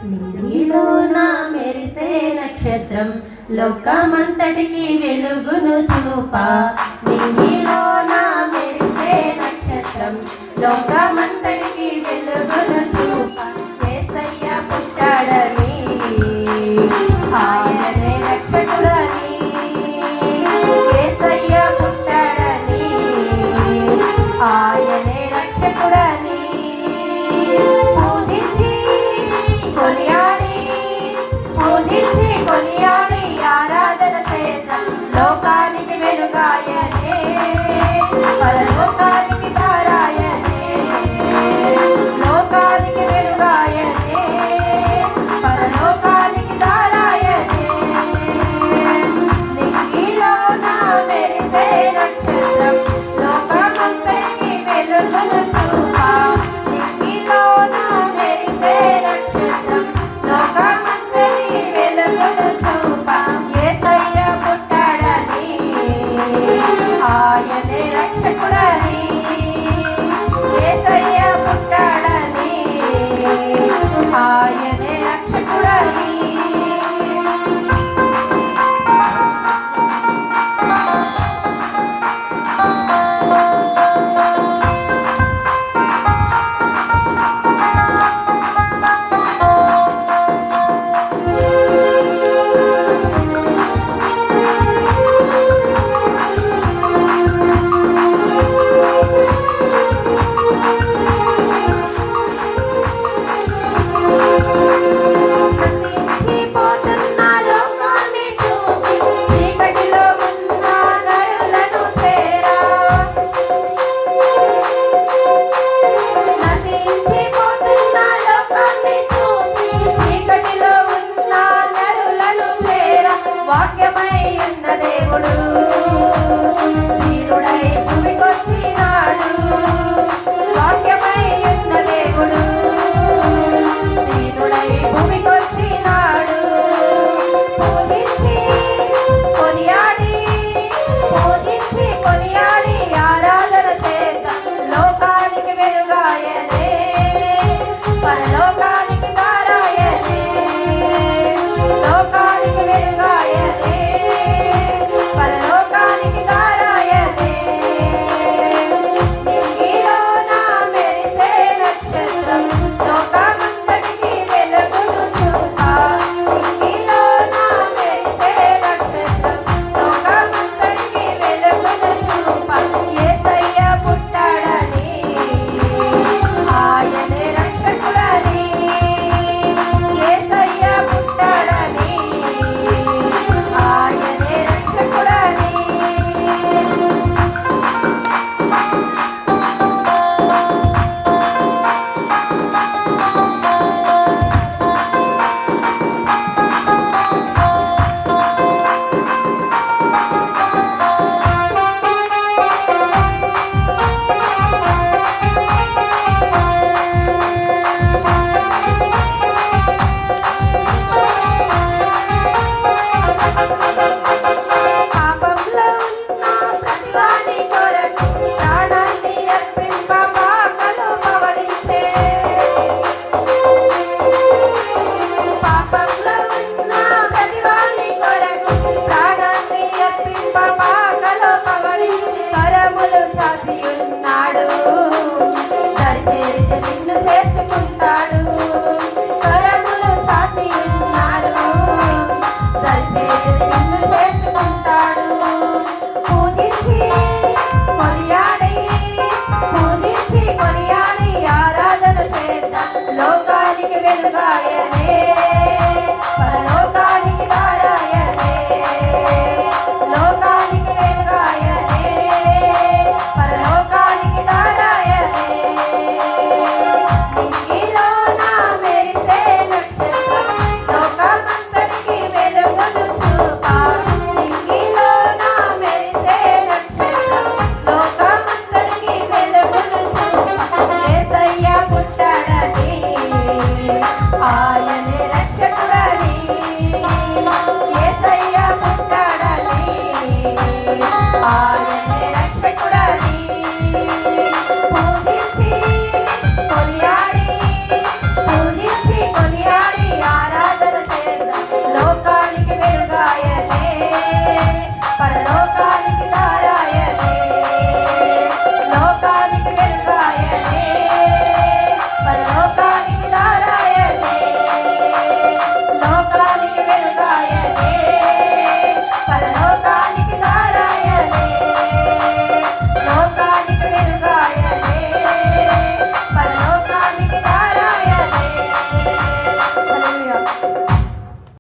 నింగిలోన మెరిసే నక్షత్రం లోకమంతటికి వెలుగును చూపా. నింగిలోన మెరిసే నక్షత్రం లోకమంతటికి వెలుగును చూపా. యేసయ్య పుట్టాడని ఆయనే రక్షకుడని, యేసయ్య పుట్టాడని ఆయనే రక్షకుడని పూజించి కొనియాడి ఆరాధన చేద్దాం. లోకానికి వెలుగాయనే పరలోకానికి దారాయనే, లోకానికి వెలుగాయనే పరలోకానికి దారాయనే. నింగిలోన మెరిసే నక్షత్రం లోకమంతటికి వెలుగును చూపా. నింగిలోన మెరిసే నక్షత్రం లోకమంతటికి వెలుగును చూపా. యేసయ్య పుట్టాడని ఆయనే రక్షకుడని, యేసయ్య పుట్టాడని ఆయనే రక్షకుడని. వాక్యమై ఉన్న దేవుడు వీరుడై భూమికొచ్చినాడు. వాక్యమై ఉన్న దేవుడు వీరుడై భూమికొచ్చినాడు. పూజించి కొనియాడి ఆరాధన చేద్దాం. లోకానికి వెలుగాయనే పరలోకానికి దారాయనే, లోకానికి వెలుగాయనే పరలోకానికి దారాయనే. నింగిలోన మెరిసే నక్షత్రం లోకమంతటికి వెలుగును చూపా. నింగిలోన మెరిసే నక్షత్రం లోకమంతటికి వెలుగును చూపా. యేసయ్య పుట్టాడని ఆయనే రక్షకుడని, యేసయ్య పుట్టాడని ఆయనే రక్షకుడని. పాపంలో ఉన్న ప్రతివాని కొరకు ప్రాణాన్ని అర్పింప పాకలు పవడించే. పాపంలో ఉన్న ప్రతివాని కొరకు ప్రాణాన్ని అర్పింప పాకలు పవడించే. కరములు చాచి ఉన్నాడు, దరిచేరితే నిన్ను చేర్చుకుంటాడు.